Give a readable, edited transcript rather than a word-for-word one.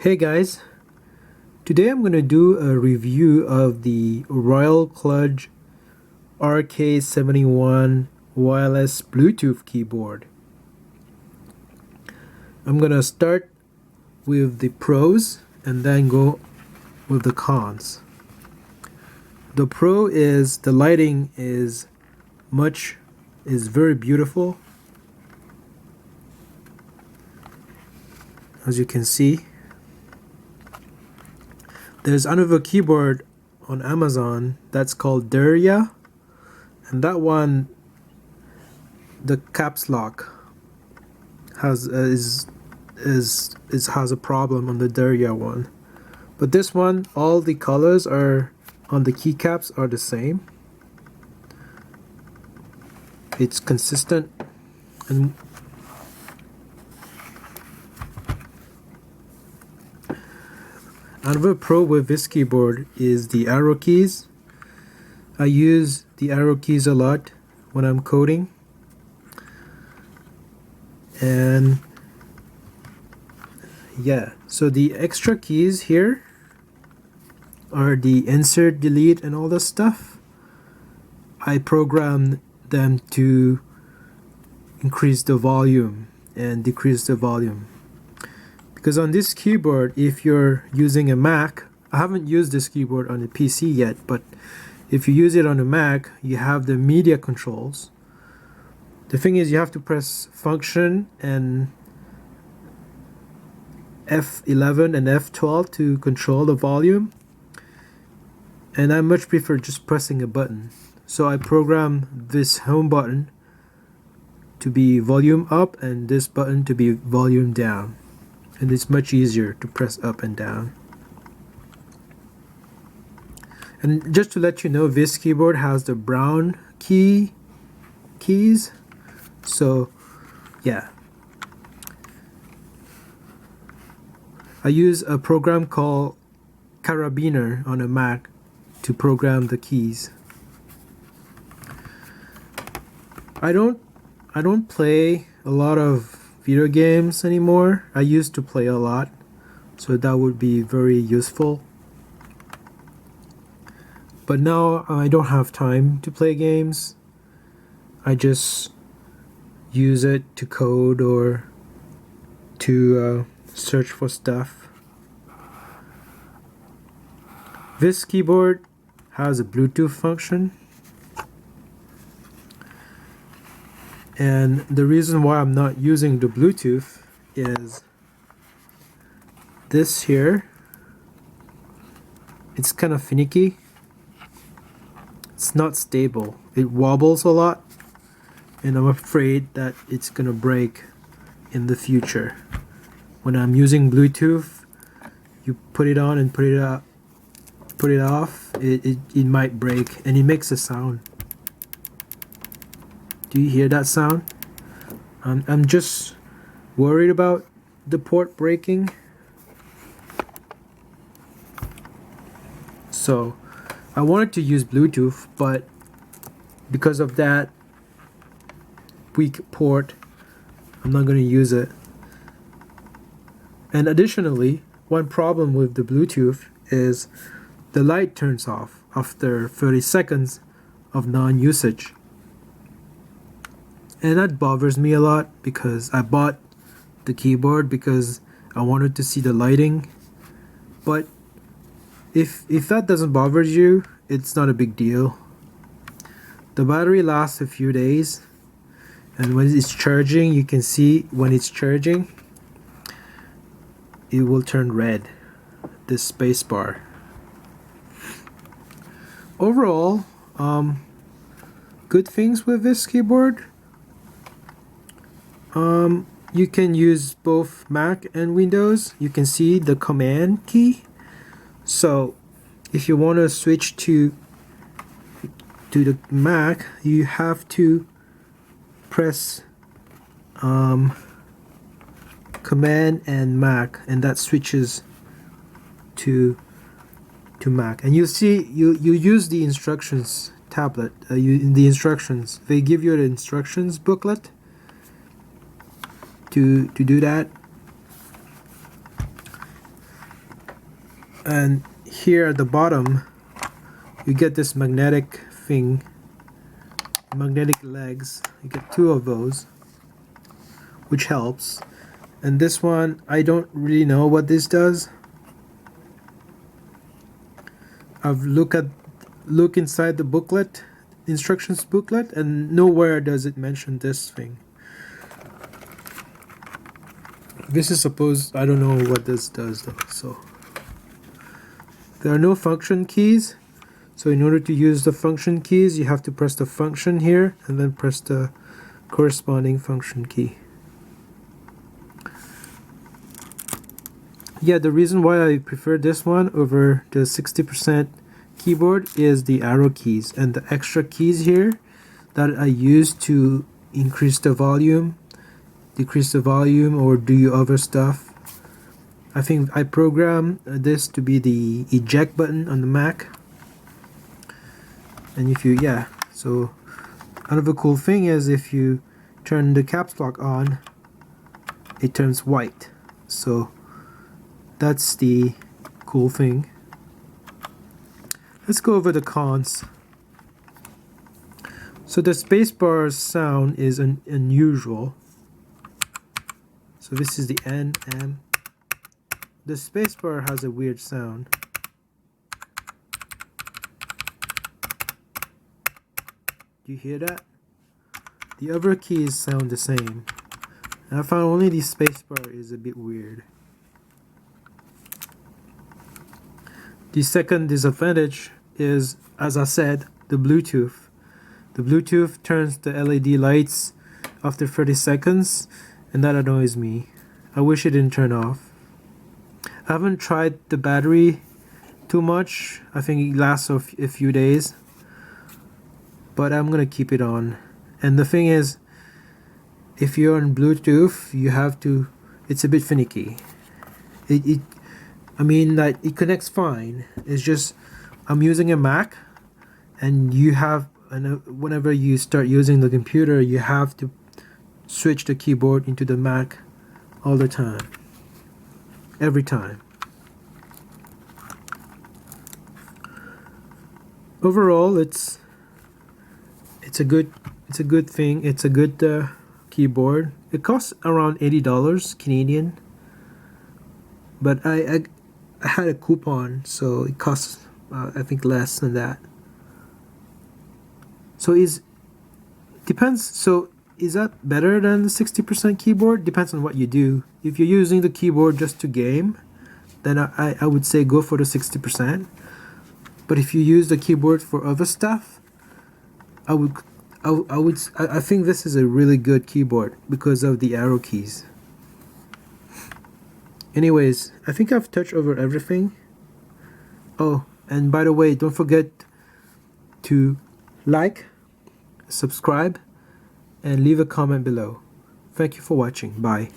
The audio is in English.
Hey guys, today I'm going to do a review of the KLUDGE RK71 wireless Bluetooth keyboard. I'm going to start with the pros and then go with the cons. The pro is the lighting is very beautiful, as you can see. There's another keyboard on Amazon that's called Derya, and that one, the caps lock has a problem on the Derya one. But this one, all the colors are on the keycaps are the same. It's consistent. And another pro with this keyboard is the arrow keys. I use the arrow keys a lot when I'm coding. And yeah, so the extra keys here are the insert, delete, and all this stuff. I programmed them to increase the volume and decrease the volume. Because on this keyboard, if you're using a Mac, I haven't used this keyboard on the PC yet, but if you use it on a Mac, you have the media controls. The thing is, you have to press function and F11 and F12 to control the volume. And I much prefer just pressing a button. So I program this home button to be volume up and this button to be volume down. And it's much easier to press up and down. And just to let you know, this keyboard has the brown keys. So yeah. I use a program called Carabiner on a Mac to program the keys. I don't play a lot of video games anymore. I used to play a lot, so that would be very useful. But now I don't have time to play games. I just use it to code or to search for stuff. This keyboard has a Bluetooth function. And the reason why I'm not using the Bluetooth is this here. It's kind of finicky. It's not stable. It wobbles a lot. And I'm afraid that it's gonna break in the future. When I'm using Bluetooth, you put it on and put it off, it might break, and it makes a sound. Do you hear that sound? I'm just worried about the port breaking. So I wanted to use Bluetooth, but because of that weak port, I'm not going to use it. And additionally, one problem with the Bluetooth is the light turns off after 30 seconds of non-usage. And that bothers me a lot because I bought the keyboard because I wanted to see the lighting. But if that doesn't bother you, it's not a big deal. The battery lasts a few days, and when it's charging, you can see when it's charging, it will turn red, this space bar. Overall, good things with this keyboard. You can use both Mac and Windows. You can see the command key. So if you want to switch to the Mac, you have to press command and Mac, and that switches to Mac. And you see, you use the instructions tablet. In the instructions, they give you the instructions booklet to do that. And here at the bottom you get this magnetic thing, magnetic legs. You get 2 of those, which helps. And this one, I don't really know what this does. I've looked inside the booklet, instructions booklet, and nowhere does it mention this thing. This is supposed, I don't know what this does though. So there are no function keys. So in order to use the function keys, you have to press the function here and then press the corresponding function key. Yeah, the reason why I prefer this one over the 60% keyboard is the arrow keys and the extra keys here that I use to increase the volume, decrease the volume, or do other stuff. I think I programmed this to be the eject button on the Mac. And if you, yeah, so another cool thing is if you turn the caps lock on, it turns white. So that's the cool thing. Let's go over the cons. So the spacebar sound is unusual. So this is the N, M. The spacebar has a weird sound. Do you hear that? The other keys sound the same. And I found only the spacebar is a bit weird. The second disadvantage is, as I said, the Bluetooth. The Bluetooth turns the LED lights after 30 seconds, and that annoys me. I wish it didn't turn off. I haven't tried the battery too much. I think it lasts a few days, but I'm gonna keep it on. And the thing is, if you're on Bluetooth, you have to, it's a bit finicky. I mean, like, it connects fine. It's just, I'm using a Mac, and you have, and whenever you start using the computer, you have to switch the keyboard into the Mac all the time, every time. Overall, it's a good thing. It's a good keyboard. It costs around $80 Canadian, but I had a coupon, so it costs I think less than that. So depends. So is that better than the 60% keyboard? Depends on what you do. If you're using the keyboard just to game, then I would say go for the 60%. But if you use the keyboard for other stuff, I think this is a really good keyboard because of the arrow keys. Anyways, I think I've touched over everything. Oh, and by the way, don't forget to like, subscribe, and leave a comment below. Thank you for watching. Bye.